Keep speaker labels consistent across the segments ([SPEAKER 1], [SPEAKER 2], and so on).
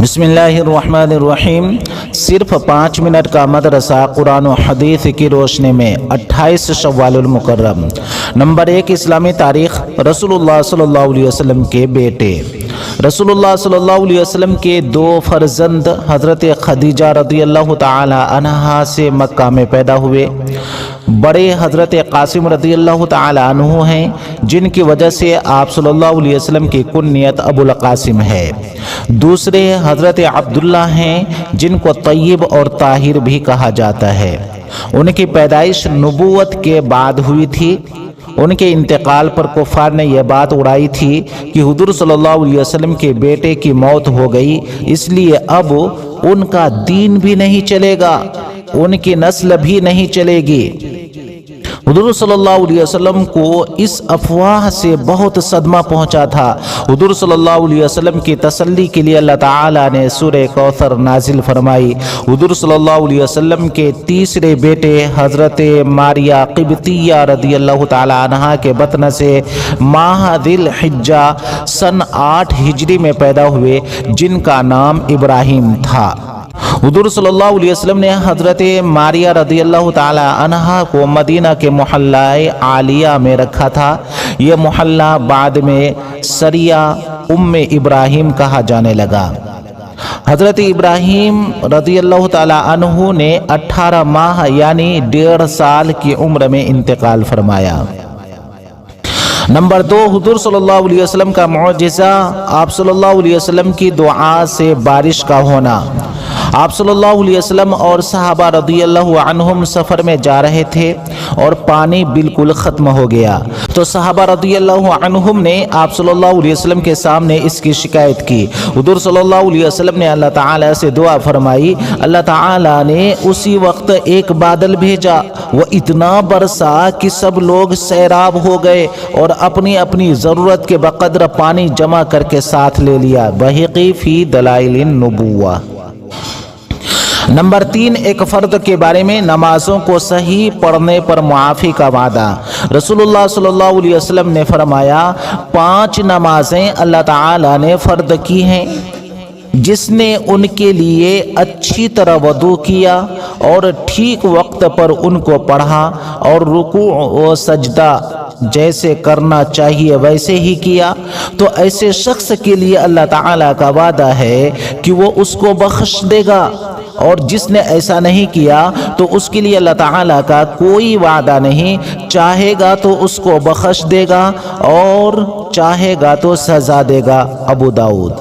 [SPEAKER 1] بسم اللہ الرحمن الرحیم۔ صرف 5 منٹ کا مدرسہ قرآن و حدیث کی روشنی میں 28 شوال المکرم۔ نمبر 1، اسلامی تاریخ۔ رسول اللہ صلی اللہ علیہ وسلم کے بیٹے۔ رسول اللہ صلی اللہ علیہ وسلم کے 2 فرزند حضرت خدیجہ رضی اللہ تعالی عنہا سے مکہ میں پیدا ہوئے۔ بڑے حضرت قاسم رضی اللہ تعالی عنہ ہیں، جن کی وجہ سے آپ صلی اللہ علیہ وسلم کی کنیت ابو القاسم ہے۔ دوسرے حضرت عبداللہ ہیں، جن کو طیب اور طاہر بھی کہا جاتا ہے۔ ان کی پیدائش نبوت کے بعد ہوئی تھی۔ ان کے انتقال پر کفار نے یہ بات اڑائی تھی کہ حضور صلی اللہ علیہ وسلم کے بیٹے کی موت ہو گئی، اس لیے اب ان کا دین بھی نہیں چلے گا، ان کی نسل بھی نہیں چلے گی۔ حضور صلی اللہ علیہ وسلم کو اس افواہ سے بہت صدمہ پہنچا تھا۔ حضور صلی اللہ علیہ وسلم کی تسلی کے لیے اللہ تعالیٰ نے سورہ کوثر نازل فرمائی۔ حضور صلی اللہ علیہ وسلم کے تیسرے بیٹے حضرت ماریہ قبطیہ رضی اللہ تعالی عنہا کے بطن سے ماہ ذی الحجہ سن 8 ہجری میں پیدا ہوئے، جن کا نام ابراہیم تھا۔ حضور صلی اللہ علیہ وسلم نے حضرت ماریہ رضی اللہ تعالی عنہا کو مدینہ کے محلہ عالیہ میں رکھا تھا۔ یہ محلہ بعد میں سریہ ابراہیم کہا جانے لگا۔ حضرت ابراہیم رضی اللہ تعالی عنہ نے 18 ماہ یعنی 1.5 سال کی عمر میں انتقال فرمایا۔ نمبر 2، حضور صلی اللہ علیہ وسلم کا معجزہ، آپ صلی اللہ علیہ وسلم کی دعا سے بارش کا ہونا۔ آپ صلی اللہ علیہ وسلم اور صحابہ رضی اللہ عنہم سفر میں جا رہے تھے اور پانی بالکل ختم ہو گیا، تو صحابہ رضی اللہ عنہم نے آپ صلی اللہ علیہ وسلم کے سامنے اس کی شکایت کی۔ حضور صلی اللہ علیہ وسلم نے اللہ تعالیٰ سے دعا فرمائی۔ اللہ تعالیٰ نے اسی وقت ایک بادل بھیجا، وہ اتنا برسا کہ سب لوگ سیراب ہو گئے اور اپنی اپنی ضرورت کے بقدر پانی جمع کر کے ساتھ لے لیا۔ بہقی فی دلائل النبوہ۔ نمبر 3، ایک فرد کے بارے میں نمازوں کو صحیح پڑھنے پر معافی کا وعدہ۔ رسول اللہ صلی اللہ علیہ وسلم نے فرمایا، 5 نمازیں اللہ تعالی نے فرض کی ہیں، جس نے ان کے لیے اچھی طرح وضو کیا اور ٹھیک وقت پر ان کو پڑھا اور رکوع و سجدہ جیسے کرنا چاہیے ویسے ہی کیا، تو ایسے شخص کے لیے اللہ تعالیٰ کا وعدہ ہے کہ وہ اس کو بخش دے گا، اور جس نے ایسا نہیں کیا تو اس کے لیے اللہ تعالیٰ کا کوئی وعدہ نہیں، چاہے گا تو اس کو بخش دے گا اور چاہے گا تو سزا دے گا۔ ابو داؤد۔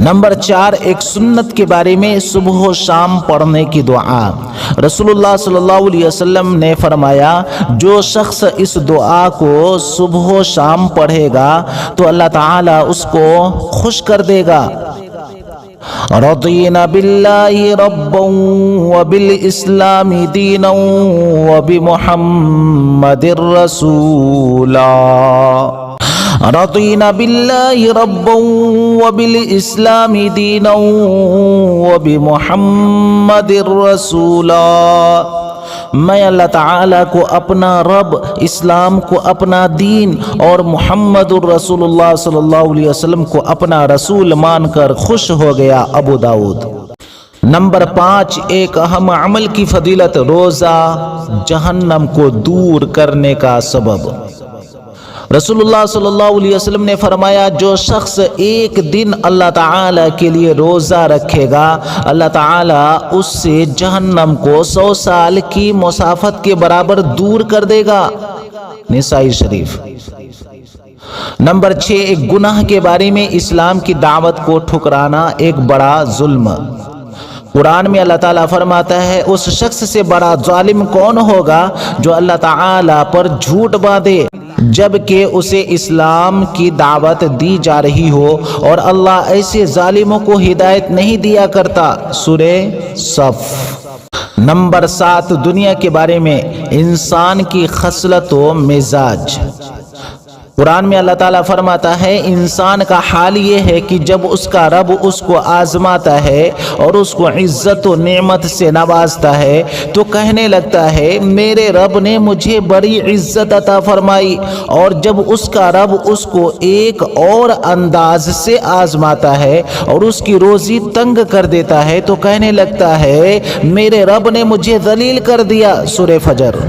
[SPEAKER 1] نمبر 4، ایک سنت کے بارے میں صبح و شام پڑھنے کی دعا۔ رسول اللہ صلی اللہ علیہ وسلم نے فرمایا، جو شخص اس دعا کو صبح و شام پڑھے گا تو اللہ تعالیٰ اس کو خوش کر دے گا۔ رضینا باللہ ربا وبالاسلام دینا وبمحمد رسولا۔ رضینا باللہ ربا وبالاسلام دینا وبمحمد رسولا۔ میں اللہ تعالیٰ کو اپنا رب، اسلام کو اپنا دین اور محمد الرسول اللہ صلی اللہ علیہ وسلم کو اپنا رسول مان کر خوش ہو گیا۔ ابو داؤد۔ نمبر 5، ایک اہم عمل کی فضیلت، روزہ جہنم کو دور کرنے کا سبب۔ رسول اللہ صلی اللہ علیہ وسلم نے فرمایا، جو شخص ایک دن اللہ تعالیٰ کے لیے روزہ رکھے گا، اللہ تعالیٰ اس سے جہنم کو 100 سال کی مسافت کے برابر دور کر دے گا۔ نسائی شریف۔ نمبر 6، ایک گناہ کے بارے میں اسلام کی دعوت کو ٹھکرانا ایک بڑا ظلم۔ قرآن میں اللہ تعالیٰ فرماتا ہے، اس شخص سے بڑا ظالم کون ہوگا جو اللہ تعالیٰ پر جھوٹ باندھے جبکہ اسے اسلام کی دعوت دی جا رہی ہو، اور اللہ ایسے ظالموں کو ہدایت نہیں دیا کرتا۔ سورہ صف۔ نمبر 7، دنیا کے بارے میں انسان کی خصلت و مزاج۔ قرآن میں اللہ تعالیٰ فرماتا ہے انسان کا حال یہ ہے کہ جب اس کا رب اس کو آزماتا ہے اور اس کو عزت و نعمت سے نوازتا ہے تو کہنے لگتا ہے میرے رب نے مجھے بڑی عزت عطا فرمائی، اور جب اس کا رب اس کو ایک اور انداز سے آزماتا ہے اور اس کی روزی تنگ کر دیتا ہے تو کہنے لگتا ہے میرے رب نے مجھے ذلیل کر دیا۔ سورہ فجر۔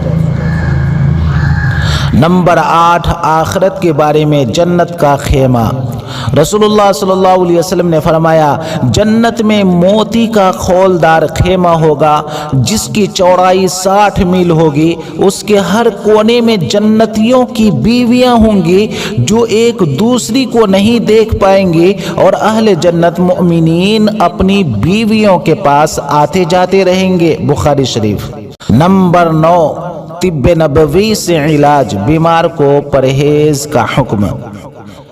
[SPEAKER 1] نمبر 8، آخرت کے بارے میں جنت کا خیمہ۔ رسول اللہ صلی اللہ علیہ وسلم نے فرمایا جنت میں موتی کا خولدار خیمہ ہوگا جس کی چوڑائی 60 میل ہوگی، اس کے ہر کونے میں جنتیوں کی بیویاں ہوں گی جو ایک دوسری کو نہیں دیکھ پائیں گی، اور اہل جنت مؤمنین اپنی بیویوں کے پاس آتے جاتے رہیں گے۔ بخاری شریف۔ نمبر 9، طب نبوی سے علاج، بیمار کو پرہیز کا حکم۔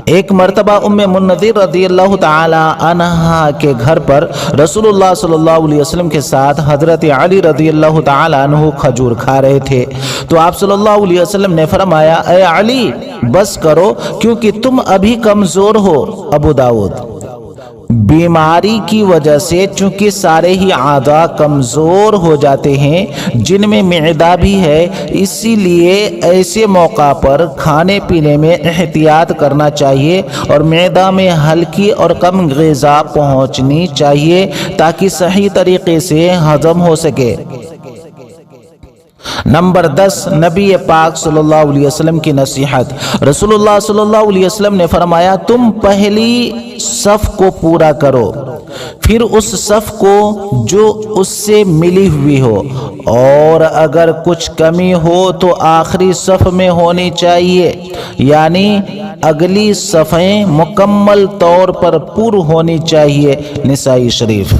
[SPEAKER 1] ایک مرتبہ ام منذر رضی اللہ تعالی عنہا کے گھر پر رسول اللہ صلی اللہ علیہ وسلم کے ساتھ حضرت علی رضی اللہ تعالی عنہ کھجور کھا رہے تھے، تو آپ صلی اللہ علیہ وسلم نے فرمایا اے علی بس کرو کیونکہ تم ابھی کمزور ہو۔ ابو داؤد۔ بیماری کی وجہ سے چونکہ سارے ہی اعضاء کمزور ہو جاتے ہیں جن میں معدہ بھی ہے، اسی لیے ایسے موقع پر کھانے پینے میں احتیاط کرنا چاہیے اور معدہ میں ہلکی اور کم غذا پہنچنی چاہیے تاکہ صحیح طریقے سے ہضم ہو سکے۔ نمبر 10، نبی پاک صلی اللہ علیہ وسلم کی نصیحت۔ رسول اللہ صلی اللہ علیہ وسلم نے فرمایا تم پہلی صف کو پورا کرو، پھر اس صف کو جو اس سے ملی ہوئی ہو، اور اگر کچھ کمی ہو تو آخری صف میں ہونی چاہیے، یعنی اگلی صفیں مکمل طور پر پر ہونی چاہیے۔ نسائی شریف۔